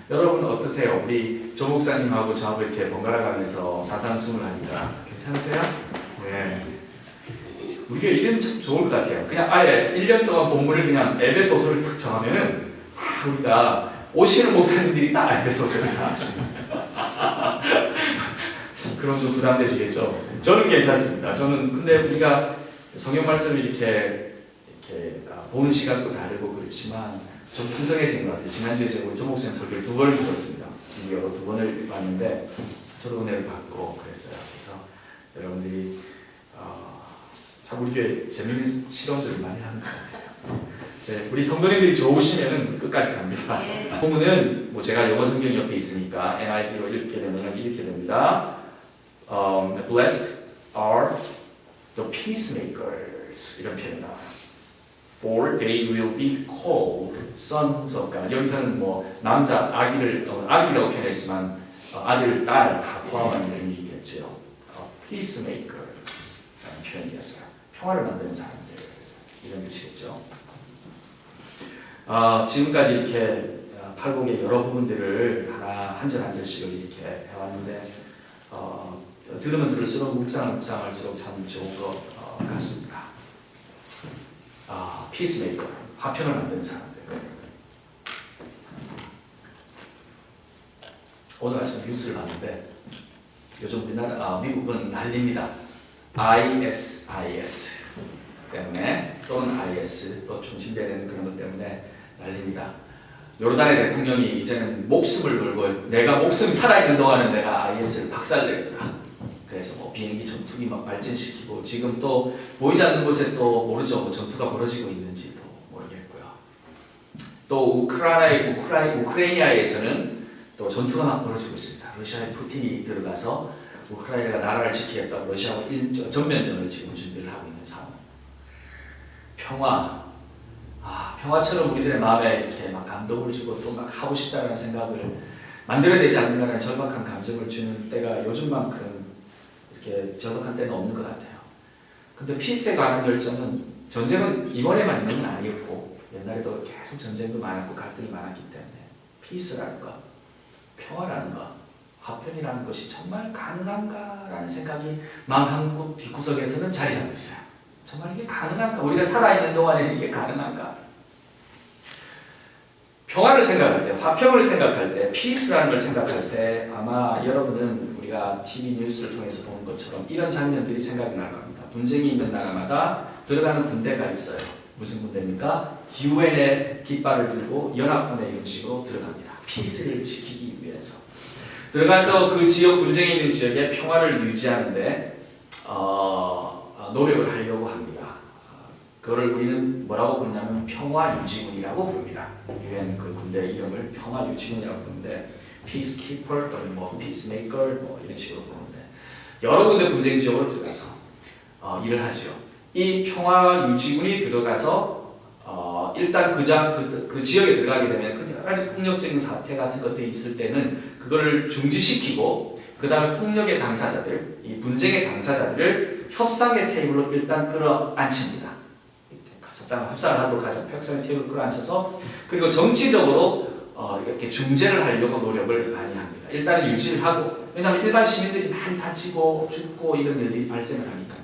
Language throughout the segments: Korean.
여러분 어떠세요? 우리 조 목사님하고 저하고 이렇게 번갈아 가면서 사상수훈을 하니까 괜찮으세요? 네. 우리가 이름 참 좋을 것 같아요. 그냥 아예 1년 동안 본문을 그냥 에베소서를 탁 정하면은 우리가 오시는 목사님들이 다 에베소서를 다 하시는 그럼 좀 부담되시겠죠? 저는 괜찮습니다. 저는 근데 우리가 성경 말씀을 이렇게 보는 시간도 다르고 그렇지만 좀 풍성해진 것 같아요. 지난주에 제가 조 목사님 설교를 2번을 들었습니다. 이어로 2번을 봤는데 저도 은혜를 받고 그랬어요. 그래서 여러분들이 참 우리 교회 재미있는 실험들을 많이 하는 것 같아요. 네, 우리 성도님들이 좋으시면 끝까지 갑니다. 본문은 뭐 제가 영어 성경이 옆에 있으니까 NIV로 읽게 되면 이렇게 됩니다. Blessed are the peacemakers 이런 표현이 나와요. For they will be called sons of God. 여기서는 뭐 남자 아기라고 표현했지만 아들, 딸 다 포함하는 의미겠죠. Peacemakers 라는 표현이었어요. 평화를 만드는 사람들 이런 뜻이겠죠. 지금까지 이렇게 팔복의 여러 부분들을 하나 한 절 한 절씩을 이렇게 해왔는데 들으면 들을수록 묵상할수록 참 좋은 것 같습니다. 피스메이커, 화평을 만드는 사람들. 오늘 아침에 뉴스를 봤는데 요즘 우리나라 미국은 난립니다. ISIS 때문에 또는 IS 또 중심되는 그런 것 때문에 난립니다. 요르단의 대통령이 이제는 목숨을 걸고 내가 목숨이 살아있는 동안은 내가 IS를 박살내겠다. 그래서 뭐 비행기 전투기 막 발전시키고 지금 또 보이지 않는 곳에 또 모르죠. 뭐 전투가 벌어지고 있는지도 모르겠고요. 또 우크라이나에서는 또 전투가 막 벌어지고 있습니다. 러시아의 푸틴이 들어가서 우크라이나가 나라를 지키겠다고 러시아와 전면전을 지금 준비를 하고 있는 상황. 평화. 평화처럼 우리들의 마음에 이렇게 막 감동을 주고 또 막 하고 싶다는 생각을 만들어야 되지 않는가라는 절박한 감정을 주는 때가 요즘만큼 이렇게 절박한 때는 없는 것 같아요. 근데 피스에 관한 열정은 전쟁은 이번에만 있는 건 아니었고 옛날에도 계속 전쟁도 많았고 갈등이 많았기 때문에 피스라는 것, 평화라는 것, 화평이라는 것이 정말 가능한가라는 생각이 마음 한국 뒷구석에서는 자리 잡고 있어요. 정말 이게 가능한가? 우리가 살아있는 동안에는 이게 가능한가? 평화를 생각할 때, 화평을 생각할 때, 피스라는 걸 생각할 때 아마 여러분은 우리가 TV 뉴스를 통해서 보는 것처럼 이런 장면들이 생각이 날 겁니다. 분쟁이 있는 나라마다 들어가는 군대가 있어요. 무슨 군대입니까? UN의 깃발을 들고 연합군의 형식으로 들어갑니다. 피스를 지키기 위해서. 들어가서 그 지역, 분쟁이 있는 지역에 평화를 유지하는데 노력을 하려고 합니다. 그거를 우리는 뭐라고 부르냐면 평화유지군이라고 부릅니다. UN 그 군대 이름을 평화유지군이라고 부르는데 Peacekeeper 또는 뭐 Peacemaker 뭐 이런 식으로 부르는데 여러 군데 분쟁 지역으로 들어가서 일을 하죠. 이 평화유지군이 들어가서 일단 그 지역에 들어가게 되면 그 여러 가지 폭력적인 사태 같은 것들이 있을 때는 그거를 중지시키고 그 다음에 폭력의 당사자들, 이 분쟁의 당사자들을 협상의 테이블로 일단 끌어안칩니다. 협상을 하도록 하자. 협상의 테이블로 끌어안쳐서 그리고 정치적으로 이렇게 중재를 하려고 노력을 많이 합니다. 일단은 유지를 하고 왜냐하면 일반 시민들이 많이 다치고 죽고 이런 일들이 발생을 하니까요.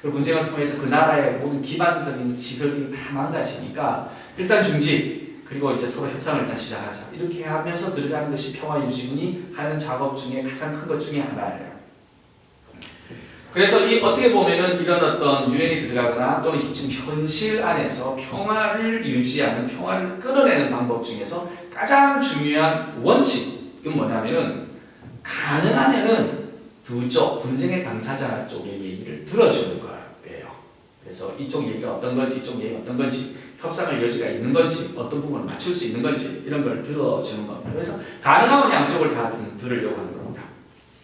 그리고 분쟁을 통해서 그 나라의 모든 기반적인 시설들이 다 망가지니까 일단 중지 그리고 이제 서로 협상을 일단 시작하자. 이렇게 하면서 들어가는 것이 평화유지군이 하는 작업 중에 가장 큰 것 중에 하나예요. 그래서 어떻게 보면은 이런 어떤 유엔이 들어가거나 또는 지금 현실 안에서 평화를 유지하는, 평화를 끌어내는 방법 중에서 가장 중요한 원칙은 뭐냐면은 가능하면은 두 쪽, 분쟁의 당사자 쪽의 얘기를 들어주는 거예요. 그래서 이쪽 얘기가 어떤 건지, 이쪽 얘기가 어떤 건지, 협상할 여지가 있는 건지, 어떤 부분을 맞출 수 있는 건지 이런 걸 들어주는 겁니다. 그래서 가능하면 양쪽을 다 들으려고 하는 겁니다.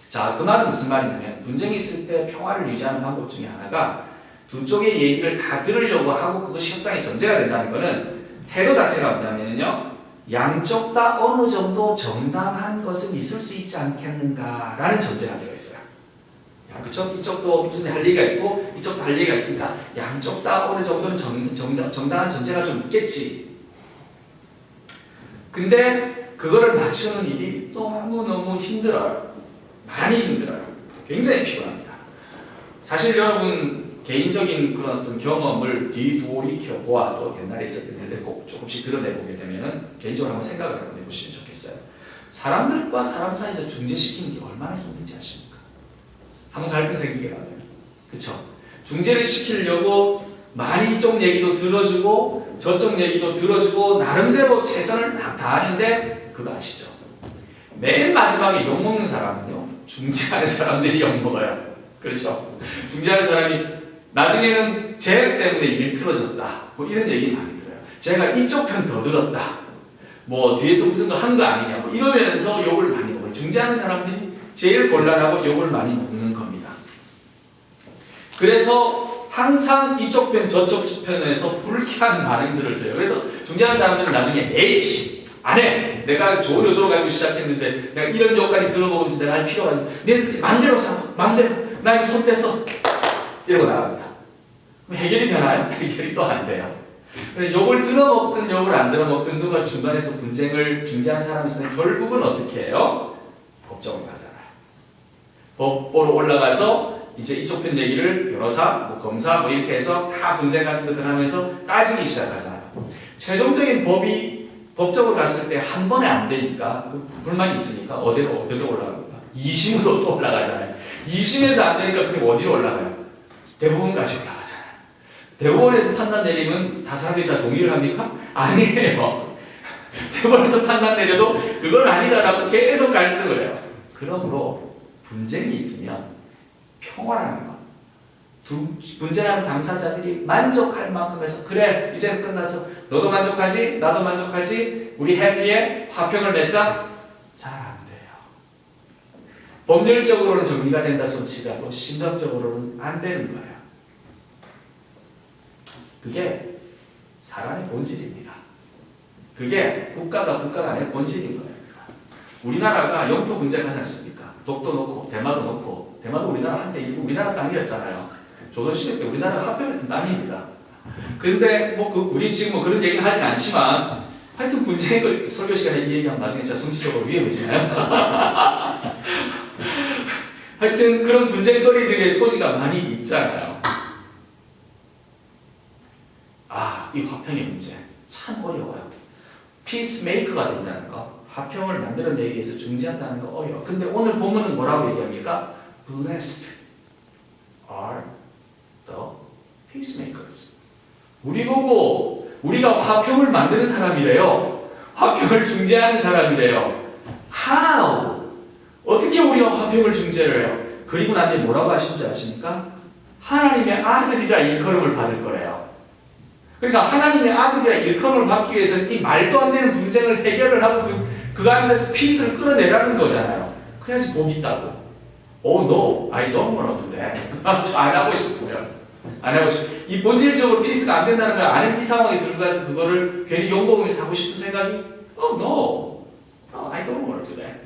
자, 그 말은 무슨 말이냐면 분쟁이 있을 때 평화를 유지하는 방법 중에 하나가 두 쪽의 얘기를 다 들으려고 하고 그것이 협상의 전제가 된다는 것은 태도 자체가 뭐냐면요 양쪽 다 어느 정도 정당한 것은 있을 수 있지 않겠는가라는 전제가 들어있어요. 그쵸? 이쪽도 무슨 할 얘기가 있고 이쪽도 할 얘기가 있으니까 양쪽 다 어느 정도는 정당한 전제가 좀 있겠지. 근데 그거를 맞추는 일이 너무너무 힘들어요. 많이 힘들어요. 굉장히 피곤합니다. 사실 여러분 개인적인 그런 어떤 경험을 뒤돌이켜 보아도 옛날에 있었던 일들 꼭 조금씩 드러내보게 되면 개인적으로 한번 생각을 한번 해보시면 좋겠어요. 사람들과 사람 사이에서 중재시키는 게 얼마나 힘든지 아십니까? 한번 갈등 생기게 하면. 그쵸? 중재를 시키려고 많이 이쪽 얘기도 들어주고 저쪽 얘기도 들어주고 나름대로 최선을 막 다하는데 그거 아시죠? 맨 마지막에 욕먹는 사람은요 중재하는 사람들이 욕먹어요. 그렇죠? 중재하는 사람이 나중에는 쟤 때문에 일 틀어졌다 뭐 이런 얘기 많이 들어요. 제가 이쪽 편 더 들었다 뭐 뒤에서 무슨 거 한 거 아니냐 뭐 이러면서 욕을 많이 먹어요. 중재하는 사람들이 제일 곤란하고 욕을 많이 먹는 겁니다. 그래서 항상 이쪽 편 저쪽 편에서 불쾌한 반응들을 들어요. 그래서 중재하는 사람들은 나중에 에이씨 안 해! 내가 좋은 의도로 가지고 시작했는데 내가 이런 욕까지 들어보면서 내가 할 필요가 없는 내 맘대로 사 맘대로 나 이제 손 뗐어 이러고 나갑니다. 해결이 되나요? 해결이 또 안 돼요. 욕을 들어먹든 욕을 안 들어먹든 누가 중간에서 분쟁을 중재하는 사람이 있으면 결국은 어떻게 해요? 법정으로 가잖아요. 법보로 올라가서 이제 이쪽 편 얘기를 변호사, 뭐 검사 뭐 이렇게 해서 다 분쟁 같은 것들 하면서 따지기 시작하잖아요. 최종적인 법이 법적으로 갔을 때 한 번에 안 되니까 그 불만이 있으니까 어디로 올라갑니까? 2심으로 또 올라가잖아요. 2심에서 안 되니까 그럼 어디로 올라가요? 대법원까지 올라가잖아요. 대법원에서 판단 내리면 다 사람들이 다 동의를 합니까? 아니에요. 대법원에서 판단 내려도 그건 아니다라고 계속 갈등을 해요. 그러므로 분쟁이 있으면 평화라는 것. 분쟁하는 당사자들이 만족할 만큼 해서 그래 이제 끝나서 너도 만족하지 나도 만족하지 우리 해피해 화평을 맺자 잘 안 돼요. 법률적으로는 정리가 된다 손치라도 심정적으로는 안 되는 거예요. 그게 사람의 본질입니다. 그게 국가가 간의 본질인 거예요. 우리나라가 영토 분쟁하지 않습니까? 독도 놓고 대마도 놓고 대마도 우리나라 한때 일부 우리나라 땅이었잖아요. 조선시대 때 우리나라가 합병했던 땅입니다. 근데 뭐 우리 지금 뭐 그런 얘기는 하진 않지만 하여튼 분쟁 설교 시간에 이 얘기하면 나중에 진짜 정치적으로 위험해지나요? 하여튼 그런 분쟁거리들의 소지가 많이 있잖아요. 이 화평의 문제 참 어려워요. 피스메이커가 된다는 거, 화평을 만들어내기 위해서 중재한다는 거 어려워. 근데 오늘 본문은 뭐라고 얘기합니까? Blessed are the peacemakers. 우리 보고 우리가 화평을 만드는 사람이래요. 화평을 중재하는 사람이래요. How? 어떻게 우리가 화평을 중재를 해요? 그리고 난 뒤에 뭐라고 하신 줄 아십니까? 하나님의 아들이라 일컬음을 받을 거래요. 그러니까 하나님의 아들이라 일컬음을 받기 위해서는 이 말도 안 되는 분쟁을 해결을 하고 그 안에서 피스를 끌어내라는 거잖아요. 그래야지 복이 있다고. Oh no, I don't want to do that. 저 안 하고 싶고요. 안 하고 싶. 이 본질적으로 피스가 안 된다는 걸 아는 이 상황에 들어가서 그거를 괜히 욕먹으면서 하고 싶은 생각이 Oh no, I don't want to do that.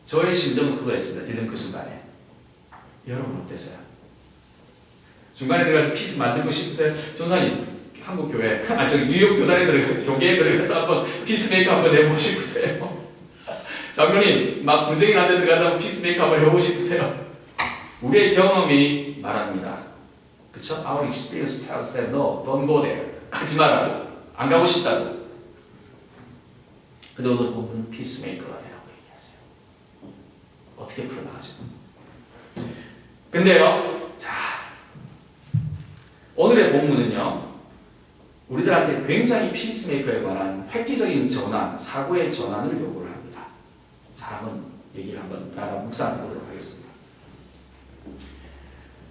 저의 심정은 그거였습니다. 읽는 그 순간에. 여러분 어땠어요? 중간에 들어가서 피스 만들고 싶으세요? 전사님 한국 교회, 저기 뉴욕 교단에 교계에 들어가서 한번 피스메이커 한번 해보고 싶으세요? 장로님 막 분쟁이 난 데 들어가서 피스메이커 한번 해보고 싶으세요? 우리의 경험이 말합니다. 그쵸? Our experience tells them no, don't go there. 가지 말라고. 안 가고 싶다고. 근데 오늘 보면 피스메이커가 되라고 얘기하세요. 어떻게 풀어나가죠? 근데요, 자, 오늘의 본문은요, 우리들한테 굉장히 피스메이커에 관한 획기적인 전환, 사고의 전환을 요구를 합니다. 자, 한번 얘기를 한번 묵상해 보도록 하겠습니다.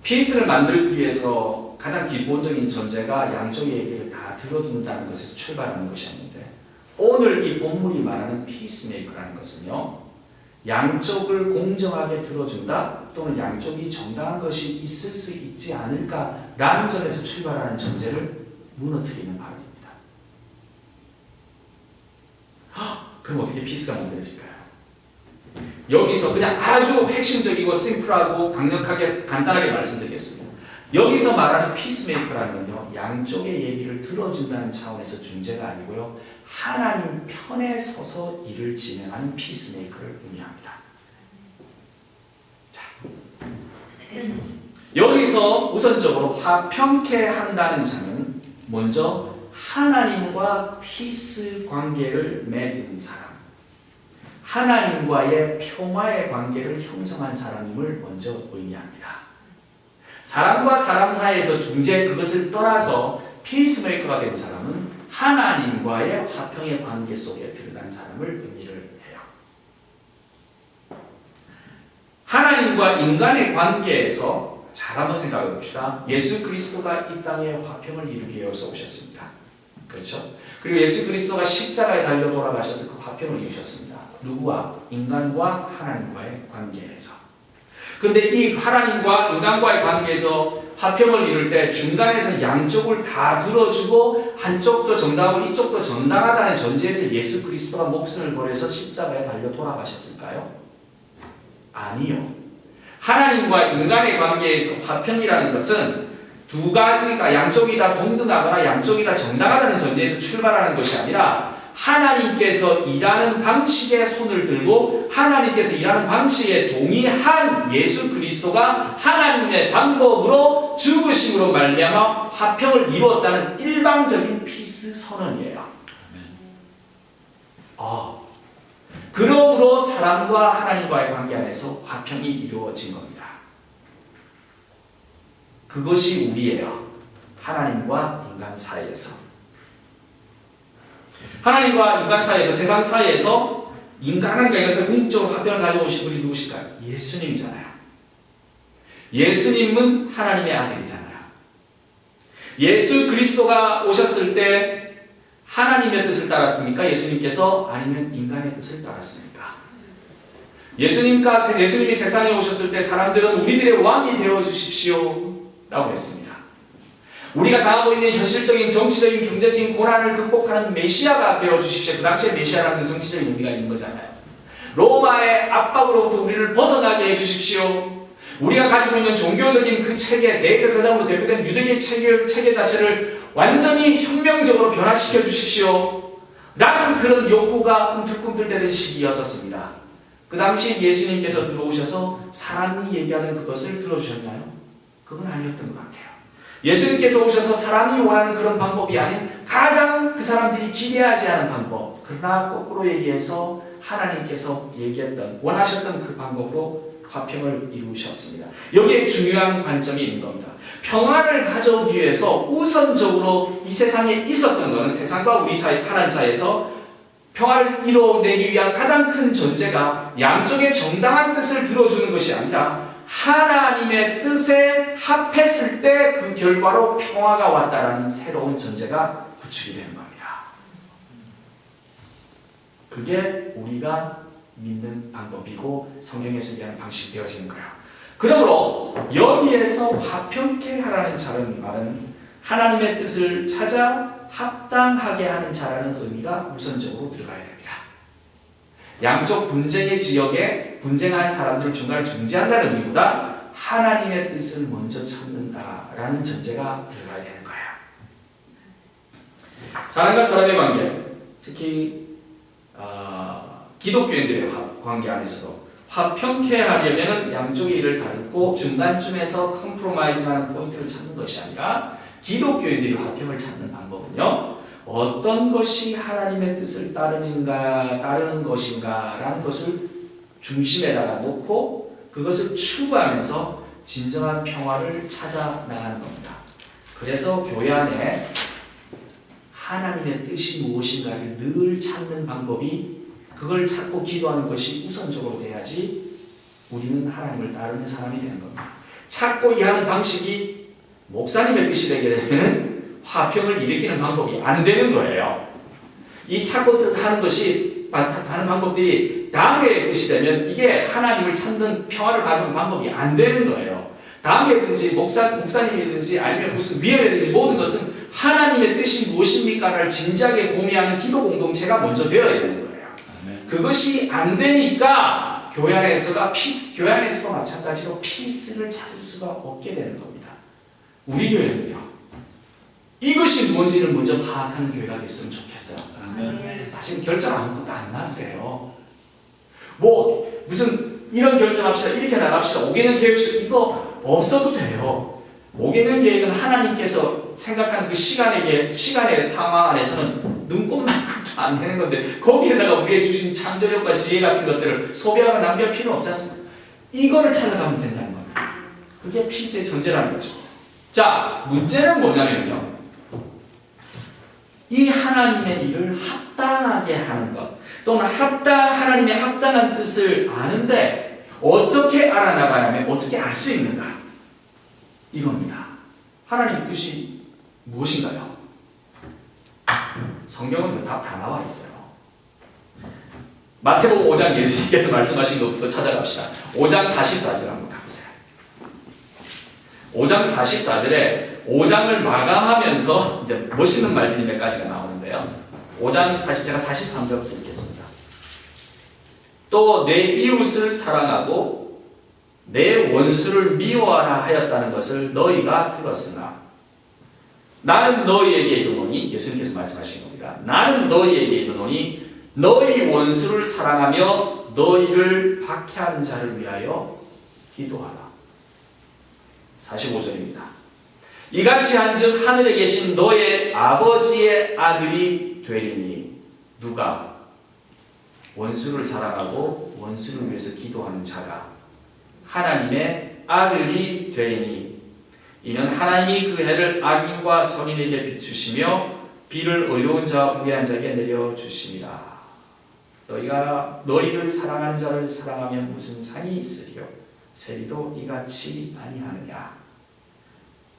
피스를 만들기 위해서 가장 기본적인 전제가 양쪽의 얘기를 다 들어준다는 것에서 출발하는 것이었는데, 오늘 이 본문이 말하는 피스메이커라는 것은요, 양쪽을 공정하게 들어준다 또는 양쪽이 정당한 것이 있을 수 있지 않을까라는 점에서 출발하는 전제를 무너뜨리는 바람입니다. 그럼 어떻게 피스가 만들어질까요? 여기서 그냥 아주 핵심적이고 심플하고 강력하게 간단하게 말씀드리겠습니다. 여기서 말하는 피스메이커라는 건요, 양쪽의 얘기를 들어준다는 차원에서 중재가 아니고요, 하나님 편에 서서 일을 진행하는 피스메이커를 의미합니다. 자, 여기서 우선적으로 화평케 한다는 자는 먼저 하나님과 피스 관계를 맺은 사람, 하나님과의 평화의 관계를 형성한 사람임을 먼저 의미합니다. 사람과 사람 사이에서 중재 그것을 떠나서 피스메이커가 된 사람은 하나님과의 화평의 관계 속에 들어간 사람을 의미를 해요. 하나님과 인간의 관계에서 잘 한번 생각해 봅시다. 예수 그리스도가 이 땅에 화평을 이루기 위해서 오셨습니다. 그렇죠? 그리고 예수 그리스도가 십자가에 달려 돌아가셔서 그 화평을 이루셨습니다. 누구와? 인간과 하나님과의 관계에서. 근데 이 하나님과 인간과의 관계에서 화평을 이룰 때 중간에서 양쪽을 다 들어주고 한쪽도 정당하고 이쪽도 정당하다는 전제에서 예수 그리스도가 목숨을 버려서 십자가에 달려 돌아가셨을까요? 아니요. 하나님과 인간의 관계에서 화평이라는 것은 두 가지가 양쪽이 다 동등하거나 양쪽이 다 정당하다는 전제에서 출발하는 것이 아니라 하나님께서 일하는 방식에 손을 들고 하나님께서 일하는 방식에 동의한 예수 그리스도가 하나님의 방법으로 죽으심으로 말미암아 화평을 이루었다는 일방적인 피스 선언이에요. 그러므로 사람과 하나님과의 관계 안에서 화평이 이루어진 겁니다. 그것이 우리예요. 하나님과 인간 사이에서. 하나님과 인간 사이에서, 세상 사이에서 인간과 인간에서 궁극적으로 화평을 가져오신 분이 누구실까요? 예수님이잖아요. 예수님은 하나님의 아들이잖아요. 예수 그리스도가 오셨을 때 하나님의 뜻을 따랐습니까? 예수님께서? 아니면 인간의 뜻을 따랐습니까? 예수님이 세상에 오셨을 때 사람들은 우리들의 왕이 되어주십시오 라고 했습니다. 우리가 당하고 있는 현실적인 정치적인 경제적인 고난을 극복하는 메시아가 되어주십시오. 그 당시에 메시아라는 정치적인 의미가 있는 거잖아요. 로마의 압박으로부터 우리를 벗어나게 해주십시오. 우리가 가지고 있는 종교적인 그 체계, 대제사장으로 대표된 유대교의 체계 자체를 완전히 혁명적으로 변화시켜 주십시오. 라는 그런 욕구가 꿈틀꿈틀대는 시기였었습니다. 그 당시 예수님께서 들어오셔서 사람이 얘기하는 그것을 들어주셨나요? 그건 아니었던 것 같아요. 예수님께서 오셔서 사람이 원하는 그런 방법이 아닌 가장 그 사람들이 기대하지 않은 방법, 그러나 거꾸로 얘기해서 하나님께서 원하셨던 그 방법으로 화평을 이루셨습니다. 여기에 중요한 관점이 있는 겁니다. 평화를 가져오기 위해서 우선적으로 이 세상에 있었던 것은 세상과 우리 사이, 하나님 사이에서 평화를 이뤄내기 위한 가장 큰 전제가 양쪽의 정당한 뜻을 들어주는 것이 아니라 하나님의 뜻에 합했을 때 그 결과로 평화가 왔다라는 새로운 전제가 구축이 되는 겁니다. 그게 우리가 믿는 방법이고 성경에서 얘기하는 방식이 되어지는 거예요. 그러므로 여기에서 화평케 하라는 말은 하나님의 뜻을 찾아 합당하게 하는 자라는 의미가 우선적으로 들어가야 됩니다. 양쪽 분쟁의 지역에 분쟁하는 사람들을 중간에 중재한다는 의미보다 하나님의 뜻을 먼저 찾는다라는 전제가 들어가야 되는 거예요. 사람과 사람의 관계, 특히 기독교인들의 관계 안에서도 화평케 하려면 양쪽의 일을 다 듣고 중간쯤에서 컴프로마이즈하는 포인트를 찾는 것이 아니라 기독교인들이 화평을 찾는 방법은요, 어떤 것이 하나님의 뜻을 따르는 것인가라는 것을 중심에다가 놓고 그것을 추구하면서 진정한 평화를 찾아 나가는 겁니다. 그래서 교회 안에 하나님의 뜻이 무엇인가를 늘 찾는 방법이, 그걸 찾고 기도하는 것이 우선적으로 돼야지 우리는 하나님을 따르는 사람이 되는 겁니다. 찾고 이해하는 방식이 목사님의 뜻이 되게 되면 화평을 일으키는 방법이 안 되는 거예요. 이 찾고 하는 것이, 하는 방법들이 당회의 뜻이 되면 이게 하나님을 찾는 평화를 가져오는 방법이 안 되는 거예요. 당회든지 목사님이든지 아니면 무슨 위원회든지 모든 것은 하나님의 뜻이 무엇입니까를 진지하게 고민하는 기도 공동체가 먼저 되어야 되는 거예요. 그것이 안 되니까 교회 안에서도 마찬가지로 피스를 찾을 수가 없게 되는 겁니다. 우리 교회는요. 이것이 뭔지를 먼저 파악하는 교회가 됐으면 좋겠어요. 사실 결정 아무것도 안 나도 돼요. 뭐 무슨 이런 결정합시다. 이렇게 나갑시다. 5개년 계획식 이거 없어도 돼요. 5개년 계획은 하나님께서 생각하는 그 시간의 상황 안에서는 눈꼽만큼도 안 되는 건데 거기에다가 우리의 주신 창조력과 지혜 같은 것들을 소비하고 낭비할 필요는 없지 않습니까? 이거를 찾아가면 된다는 겁니다. 그게 필수의 전제라는 거죠. 자, 문제는 뭐냐면요. 이 하나님의 일을 합당하게 하는 것 또는 하나님의 합당한 뜻을 아는데 어떻게 알아나가야 하면 어떻게 알 수 있는가? 이겁니다. 하나님의 뜻이 무엇인가요? 성경은 답 다 나와 있어요. 마태복음 5장 예수님께서 말씀하신 것부터 찾아갑시다. 5장 44절 한번 가보세요. 5장 44절에 5장을 마감하면서 이제 멋있는 말들이 몇 가지가 나오는데요. 5장 40, 제가 43절부터 읽겠습니다. 또 내 이웃을 사랑하고 내 원수를 미워하라 하였다는 것을 너희가 들었으나 나는 너희에게 이르노니, 예수님께서 말씀하신 겁니다. 나는 너희에게 이르노니 너희 원수를 사랑하며 너희를 박해하는 자를 위하여 기도하라. 45절입니다. 이같이 한즉 하늘에 계신 너의 아버지의 아들이 되리니 누가 원수를 사랑하고 원수를 위해서 기도하는 자가 하나님의 아들이 되리니 이는 하나님이 그 해를 악인과 선인에게 비추시며 비를 의로운 자와 부귀한 자에게 내려주심이라. 너희가 너희를 사랑하는 자를 사랑하면 무슨 상이 있으리요 세리도 이같이 아니하느냐.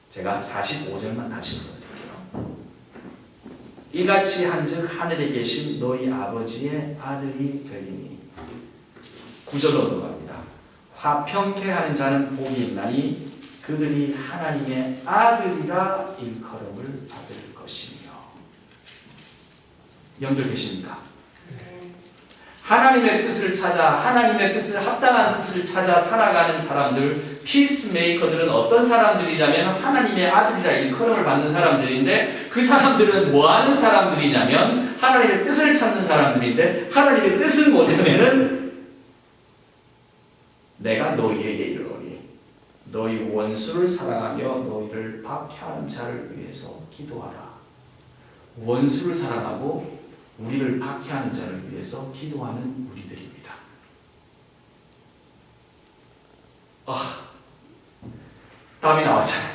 제가 45절만 다시 읽어드릴게요. 이같이 한즉 하늘에 계신 너희 아버지의 아들이 되리니 9절로 넘어갑니다. 화평케 하는 자는 복이 있나니 그들이 하나님의 아들이라 일컬음을 받을 것이며. 연결되십니까? 하나님의 뜻을 찾아 하나님의 뜻을 합당한 뜻을 찾아 살아가는 사람들, 피스메이커들은 어떤 사람들이냐면 하나님의 아들이라 일컬음을 받는 사람들인데 그 사람들은 뭐하는 사람들이냐면 하나님의 뜻을 찾는 사람들인데 하나님의 뜻은 뭐냐면은 내가 너희에게 이르노니 너희 원수를 사랑하며 너희를 박해하는 자를 위해서 기도하라. 원수를 사랑하고 우리를 박해하는 자를 위해서 기도하는 우리들입니다. 답이 나왔잖아요.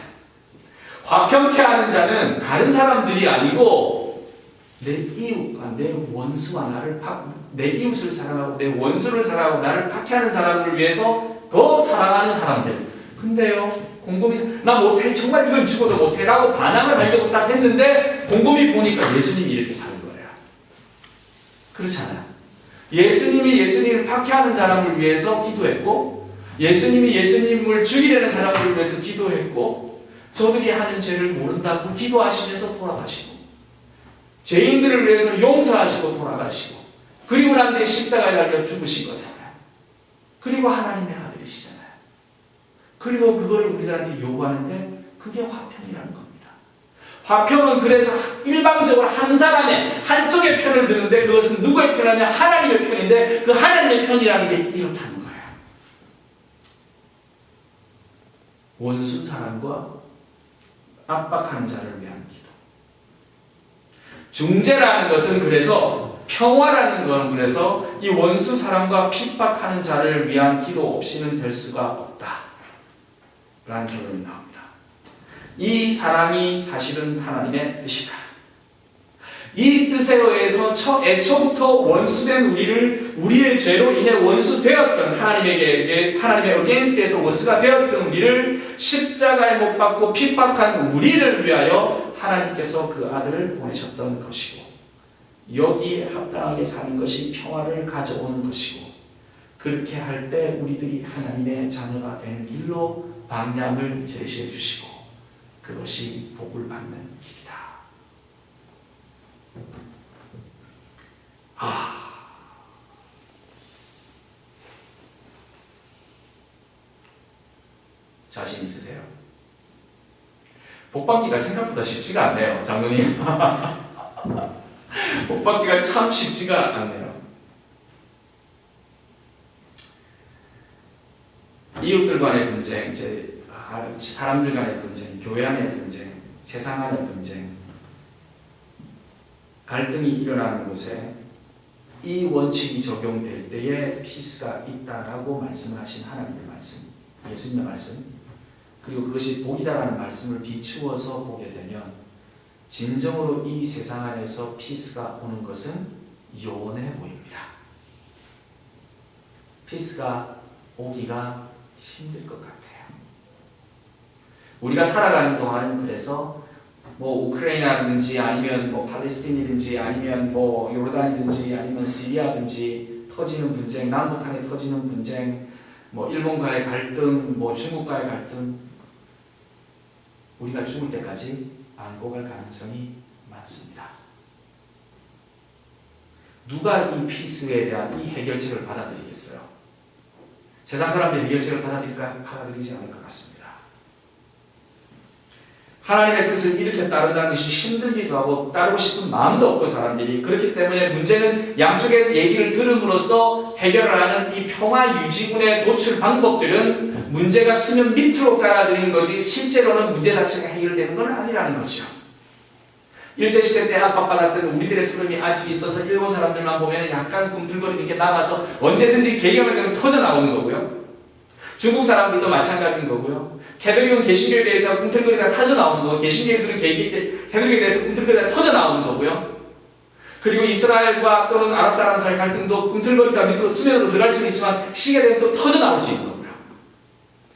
화평케 하는 자는 다른 사람들이 아니고 내 이웃과 내 원수와 내 이웃을 사랑하고 내 원수를 사랑하고 나를 박해하는 사람을 위해서 더 사랑하는 사람들. 근데요, 곰곰이 나 못해, 정말 이건 죽어도 못해 라고 반항을 하려고 딱 했는데 곰곰이 보니까 예수님이 이렇게 사는 거예요. 그렇잖아요. 예수님이 예수님을 박해하는 사람을 위해서 기도했고 예수님이 예수님을 죽이려는 사람을 위해서 기도했고 저들이 하는 죄를 모른다고 기도하시면서 돌아가시고 죄인들을 위해서 용서하시고 돌아가시고 그리고 난 뒤에 십자가에 달려 죽으신 거잖아요. 그리고 하나님의 아들이시잖아요. 그리고 그거를 우리들한테 요구하는데 그게 화평이라는 겁니다. 화평은 그래서 일방적으로 한 사람의 한쪽의 편을 드는데 그것은 누구의 편이냐? 하나님의 편인데 그 하나님의 편이라는 게 이렇다는 거예요. 원수 사랑과 압박하는 자를 위한 기도. 중재라는 것은 그래서 평화라는 건 그래서 이 원수 사랑과 핍박하는 자를 위한 기도 없이는 될 수가 없다. 라는 결론이 나옵니다. 이 사랑이 사실은 하나님의 뜻이다. 이 뜻에 의해서 애초부터 원수된 우리의 죄로 인해 원수되었던 하나님의 어게인스트에서 원수가 되었던 우리를 십자가에 못 박고 핍박한 우리를 위하여 하나님께서 그 아들을 보내셨던 것이고 여기에 합당하게 사는 것이 평화를 가져오는 것이고 그렇게 할 때 우리들이 하나님의 자녀가 되는 길로 방향을 제시해 주시고 그것이 복을 받는 길이다. 자신 있으세요? 복받기가 생각보다 쉽지가 않네요, 장로님. 복받기가 참 쉽지가 않네요. 이웃들 간의 분쟁, 사람들 간의 분쟁, 교회 안의 분쟁, 세상 안의 분쟁, 갈등이 일어나는 곳에 이 원칙이 적용될 때에 피스가 있다라고 말씀하신 하나님의 말씀, 예수님의 말씀, 그리고 그것이 복이다라는 말씀을 비추어서 보게 되면 진정으로 이 세상 안에서 피스가 오는 것은 요원해 보입니다. 피스가 오기가 힘들 것 같아요. 우리가 살아가는 동안은 그래서 뭐 우크라이나든지 아니면 뭐 팔레스틴이든지 아니면 뭐 요르단이든지 아니면 시리아든지 터지는 분쟁, 남북한에 터지는 분쟁, 뭐 일본과의 갈등, 뭐 중국과의 갈등, 우리가 죽을 때까지 안고 갈 가능성이 많습니다. 누가 이 피스에 대한 이 해결책을 받아들이겠어요? 세상 사람들이 해결책을 받아들이지 않을 것 같습니다. 하나님의 뜻을 이렇게 따른다는 것이 힘들기도 하고 따르고 싶은 마음도 없고 사람들이 그렇기 때문에 문제는 양쪽의 얘기를 들음으로써 해결을 하는 이 평화 유지군의 도출 방법들은 문제가 수면 밑으로 깔아드리는 것이 실제로는 문제 자체가 해결되는 건 아니라는 거죠. 일제시대 때 압박받았던 우리들의 흐름이 아직 있어서 일본 사람들만 보면 약간 꿈틀거리는 게 남아서 언제든지 계기가 되면 터져나오는 거고요. 중국 사람들도 마찬가지인 거고요. 캐톨릭은 개신교에 대해서 꿈틀거리다가 터져나오는 거고 개신교들은 캐톨릭에 대해서 꿈틀거리다가 터져나오는 거고요. 그리고 이스라엘과 또는 아랍 사람 사이 갈등도 꿈틀거리다 밑으로 수면으로 들어갈 수는 있지만 시기가 되면 또 터져나올 수 있는 거고요.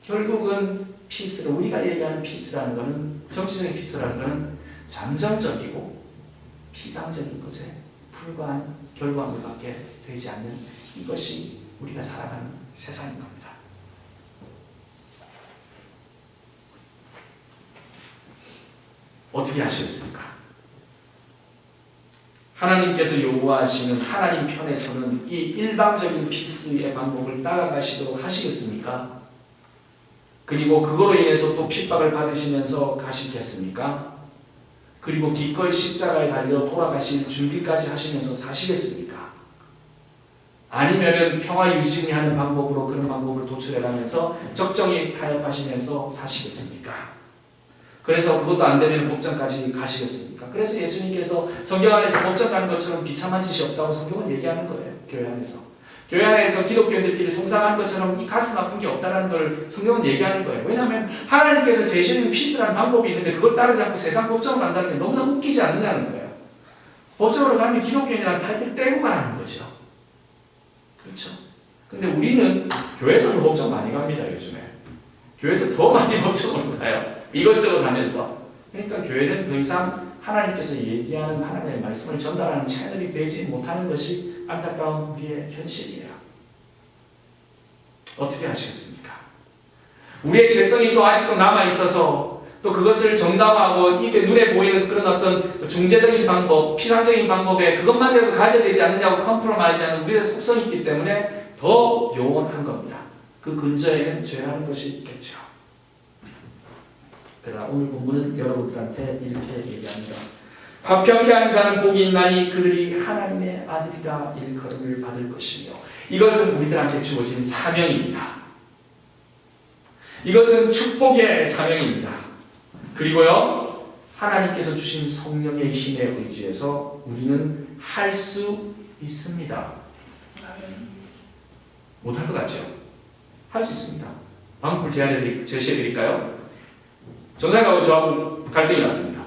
결국은 피스를 우리가 얘기하는 피스라는 것은 정치적인 피스라는 것은 잠정적이고 피상적인 것에 불과한 결과물밖에 되지 않는 이것이 우리가 살아가는 세상인 겁니다. 어떻게 하시겠습니까? 하나님께서 요구하시는 하나님 편에서는 이 일방적인 피스의 방법을 따라가시도록 하시겠습니까? 그리고 그거로 인해서 또 핍박을 받으시면서 가시겠습니까? 그리고 기꺼이 십자가에 달려 돌아가실 준비까지 하시면서 사시겠습니까? 아니면은 평화 유지하는 방법으로 그런 방법을 도출해가면서 적정히 타협하시면서 사시겠습니까? 그래서 그것도 안 되면 법정까지 가시겠습니까? 그래서 예수님께서 성경 안에서 법정 가는 것처럼 비참한 짓이 없다고 성경은 얘기하는 거예요. 교회 안에서. 교회 안에서 기독교인들끼리 송상하는 것처럼 이 가슴 아픈 게 없다는 걸 성경은 얘기하는 거예요. 왜냐하면 하나님께서 제시는 피스라는 방법이 있는데 그걸 따르지 않고 세상 법정으로 간다는 게 너무나 웃기지 않느냐는 거예요. 법정으로 가면 기독교인이라는 타이틀 떼고 가라는 거죠. 그렇죠? 근데 우리는 교회에서도 법정 많이 갑니다. 요즘에. 교회에서 더 많이 법정으로 가요. 이것저것 하면서. 그러니까 교회는 더 이상 하나님께서 얘기하는 하나님의 말씀을 전달하는 채널이 되지 못하는 것이 안타까운 우리의 현실이에요. 어떻게 하시겠습니까? 우리의 죄성이 또 아직도 남아있어서 또 그것을 정당화하고 이렇게 눈에 보이는 그런 어떤 중재적인 방법, 피상적인 방법에 그것만이라도 가져야 되지 않느냐고 컴프로마이즈하는 우리의 속성이 있기 때문에 더 요원한 겁니다. 그 근저에는 죄라는 것이 있겠죠. 그러나 오늘 본문은 여러분들한테 이렇게 얘기합니다. 화평케 하는 자는 복이 있나니 그들이 하나님의 아들이라 일컬음을 받을 것이며 이것은 우리들한테 주어진 사명입니다. 이것은 축복의 사명입니다. 그리고요 하나님께서 주신 성령의 힘에 의지해서 우리는 할 수 있습니다. 못할 것 같죠? 할 수 있습니다. 방법을 제시해드릴까요? 전사님하고 저하고 갈등이 났습니다.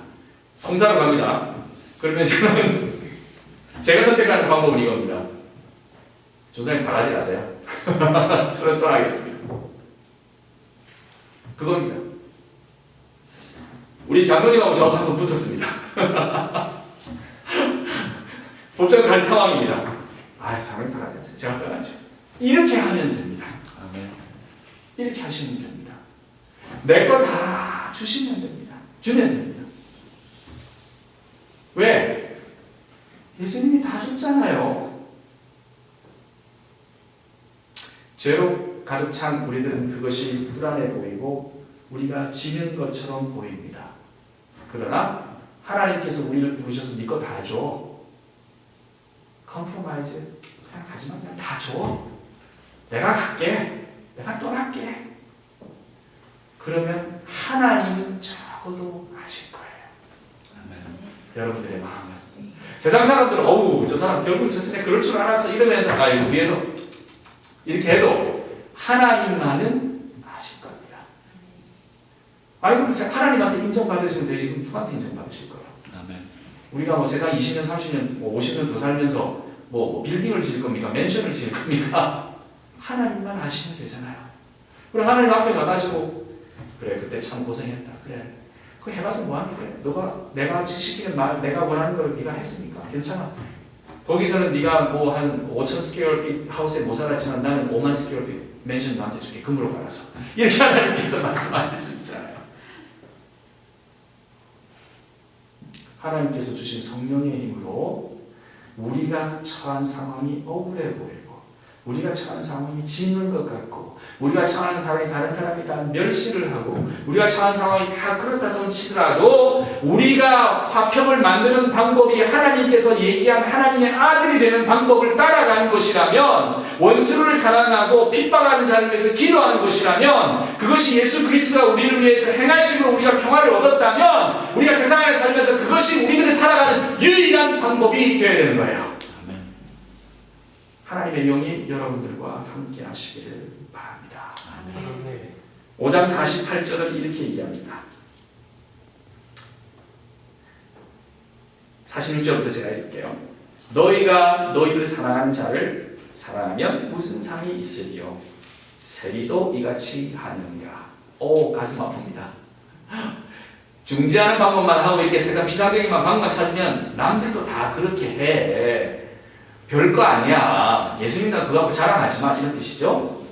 성사로 갑니다. 그러면 저는 제가 선택하는 방법은 이겁니다. 전사님 바라지 마세요. 저는 떠나겠습니다. 그겁니다. 우리 장로님하고 저하고 한번 붙었습니다. 법정 갈 상황입니다. 장로님 바라지 마세요. 제가 떠나죠. 이렇게 하면 됩니다. 이렇게 하시면 됩니다. 내 거 다 주시면 됩니다. 주면 됩니다. 왜? 예수님이 다 줬잖아요. 죄로 가득 찬 우리들은 그것이 불안해 보이고 우리가 지는 것처럼 보입니다. 그러나 하나님께서 우리를 부르셔서 네 거 다 줘. 컴프로마이즈 그냥 하지마. 그냥 다 줘. 내가 갈게. 내가 떠날게. 그러면 하나님은 적어도 아실 거예요. 아멘. 여러분들의 마음은. 세상 사람들은 어우 저 사람 결국 전에 그럴 줄 알았어 이러면서 이거 뒤에서 이렇게 해도 하나님만은 아실 겁니다. 아니 그럼 하나님한테 인정받으시면 되지 그럼 누구한테 인정받으실 거예요? 아멘. 우리가 뭐 세상 20년, 30년, 뭐 50년 더 살면서 뭐 빌딩을 지을 겁니까? 맨션을 지을 겁니까? 하나님만 아시면 되잖아요. 그래 하나님 앞에 가가지고 그래 그때 참 고생했다. 그래 그거 해봐서 뭐합니까? 너가 내가 시키는 말 내가 원하는 걸 네가 했으니까 괜찮아. 거기서는 네가 뭐 한 5,000 스퀘어 피트 하우스에 못 살았지만 나는 5만 스퀘어 피트 맨션 너한테 줄게. 금으로 갈아서. 이렇게 하나님께서 말씀하실 수 있잖아요. 하나님께서 주신 성령의 힘으로 우리가 처한 상황이 억울해 보이고 우리가 처한 상황이 짖는 것 같고 우리가 처한 상황이 다른 사람이 다 멸시를 하고 우리가 처한 상황이 다 그렇다 손 치더라도 우리가 화평을 만드는 방법이 하나님께서 얘기한 하나님의 아들이 되는 방법을 따라가는 것이라면 원수를 사랑하고 핍박하는 자를 위해서 기도하는 것이라면 그것이 예수 그리스도가 우리를 위해서 행하심으로 우리가 평화를 얻었다면 우리가 세상에 살면서 그것이 우리들이 살아가는 유일한 방법이 되어야 되는 거예요. 하나님의 영이 여러분들과 함께 하시기를 바랍니다. 아멘. 5장 48절은 이렇게 얘기합니다. 46절부터 제가 읽을게요. 너희가 너희를 사랑하는 자를 사랑하면 무슨 상이 있으리요? 세리도 이같이 하는가? 가슴 아픕니다. 중재하는 방법만 하고 이렇게 세상 비상적인 방법만 찾으면 남들도 다 그렇게 해. 별거 아니야. 예수님도 그거 하고 자랑하지마. 이런 뜻이죠.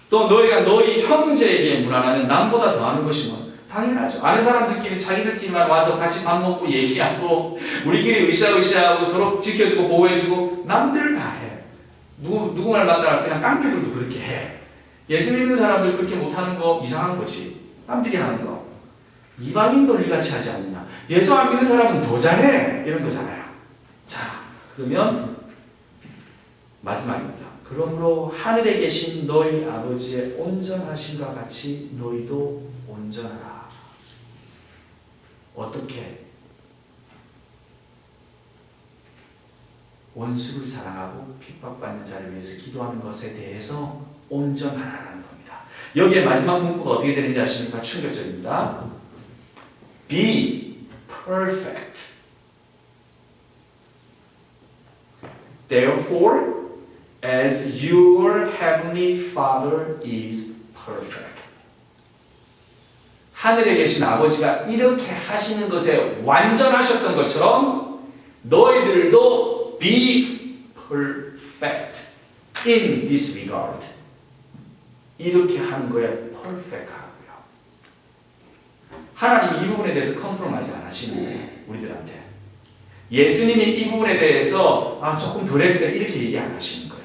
또 너희가 너희 형제에게 무난하면 남보다 더하는 것이 뭐 당연하죠. 아는 사람들끼리 자기들끼리만 와서 같이 밥 먹고 얘기하고 우리끼리 으쌰으쌰하고 서로 지켜주고 보호해주고 남들 다 해. 누구 말 만나라 그냥 깡패들도 그렇게 해. 예수 믿는 사람들 그렇게 못하는 거 이상한 거지. 남들이 하는 거. 이방인 논리같이 하지 않느냐. 예수 안 믿는 사람은 더 잘해. 이런 거잖아요. 자, 그러면 마지막입니다. 그러므로 하늘에 계신 너희 아버지의 온전하심과 같이 너희도 온전하라. 어떻게? 원수를 사랑하고 핍박받는 자를 위해서 기도하는 것에 대해서 온전하라는 겁니다. 여기에 마지막 문구가 어떻게 되는지 아십니까? 충격적입니다. Be perfect. Therefore, as your heavenly Father is perfect. 하늘에 계신 아버지가 이렇게 하시는 것에 완전하셨던 것처럼 너희들도 be perfect in this regard. 이렇게 하는 거에 perfect 하고요. 하나님이 이 부분에 대해서 컴프로마이즈 안 하시는데 우리들한테. 예수님이 이 부분에 대해서 조금 덜 해도 돼 이렇게 얘기 안 하시는 거예요.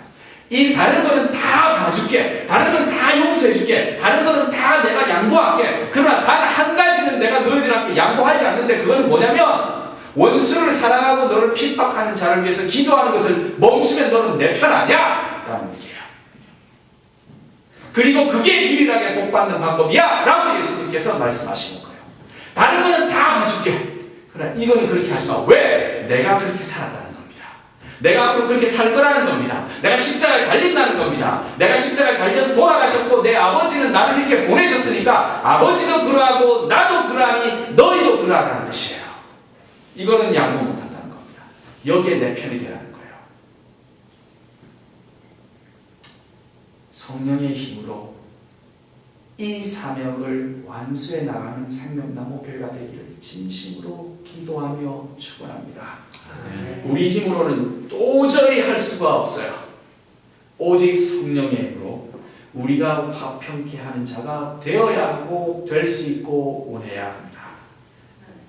이 다른 거는 다 봐줄게. 다른 거는 다 용서해줄게. 다른 거는 다 내가 양보할게. 그러나 단 한 가지는 내가 너희들한테 양보하지 않는데 그거는 뭐냐면 원수를 사랑하고 너를 핍박하는 자를 위해서 기도하는 것을 멈추면 너는 내 편 아니야? 라는 얘기예요. 그리고 그게 유일하게 복받는 방법이야 라고 예수님께서 말씀하시는 거예요. 다른 거는 다 봐줄게. 그러나 이거는 그렇게 하지 마. 왜? 내가 그렇게 살았다는 겁니다. 내가 앞으로 그렇게 살 거라는 겁니다. 내가 십자가에 달린다는 겁니다. 내가 십자가에 달려서 돌아가셨고 내 아버지는 나를 이렇게 보내셨으니까 아버지도 그러하고 나도 그러하니 너희도 그러하라는 뜻이에요. 이거는 양보 못한다는 겁니다. 여기에 내 편이 되라는 거예요. 성령의 힘으로 이 사명을 완수해 나가는 생명나무 교회가 되기를 진심으로 기도하며 축원합니다. 우리 힘으로는 도저히 할 수가 없어요. 오직 성령의 힘으로 우리가 화평케 하는 자가 되어야 하고 될 수 있고 원해야 합니다.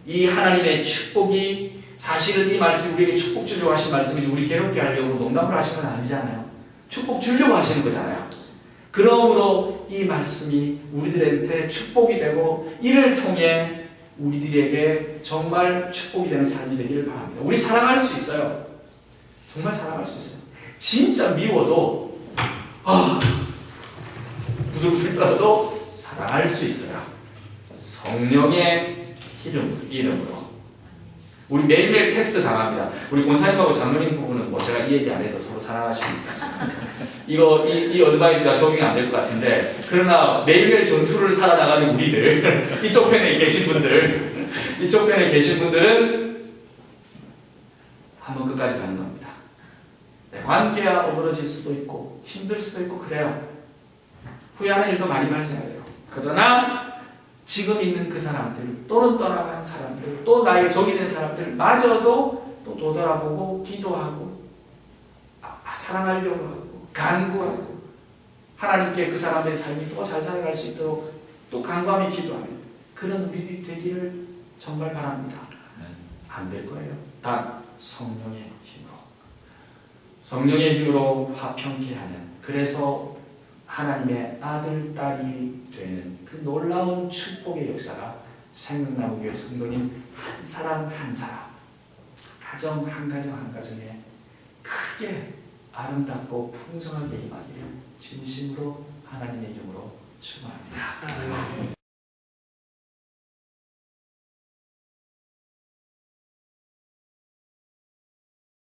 이 하나님의 축복이 사실은 이 말씀이 우리에게 축복 주려고 하신 말씀이지 우리 괴롭게 하려고 농담을 하신 건 아니잖아요. 축복 주려고 하시는 거잖아요. 그러므로 이 말씀이 우리들한테 축복이 되고 이를 통해 우리들에게 정말 축복이 되는 삶이 되기를 바랍니다. 우리 사랑할 수 있어요. 정말 사랑할 수 있어요. 진짜 미워도 부들부들 떨어도 사랑할 수 있어요. 성령의 이름으로. 우리 매일매일 테스트 당합니다. 우리 권사님하고 장로님 부부는 뭐 제가 이 얘기 안 해도 서로 사랑하시니까 이 어드바이스가 적용이 안 될 것 같은데, 그러나 매일매일 전투를 살아나가는 우리들, 이쪽 편에 계신 분들은 한번 끝까지 가는 겁니다. 관계가 어그러질 수도 있고 힘들 수도 있고 그래요. 후회하는 일도 많이 발생해요. 그러나 지금 있는 그 사람들 또는 떠나간 사람들 또 나에게 적이 된 사람들마저도 또 돌아보고 기도하고 사랑하려고 하고 간구하고 하나님께 그 사람들의 삶이 또 잘 살아갈 수 있도록 또 간구하며 기도하는 그런 우리들이 되기를 정말 바랍니다. 안 될 거예요. 단 성령의 힘으로 화평케 하는, 그래서 하나님의 아들, 딸이 되는 그 놀라운 축복의 역사가 생명나무교회 성도님 한 사람 한 사람, 가정 한 가정에 크게 아름답고 풍성하게 임하기를 진심으로 하나님의 이름으로 축원합니다.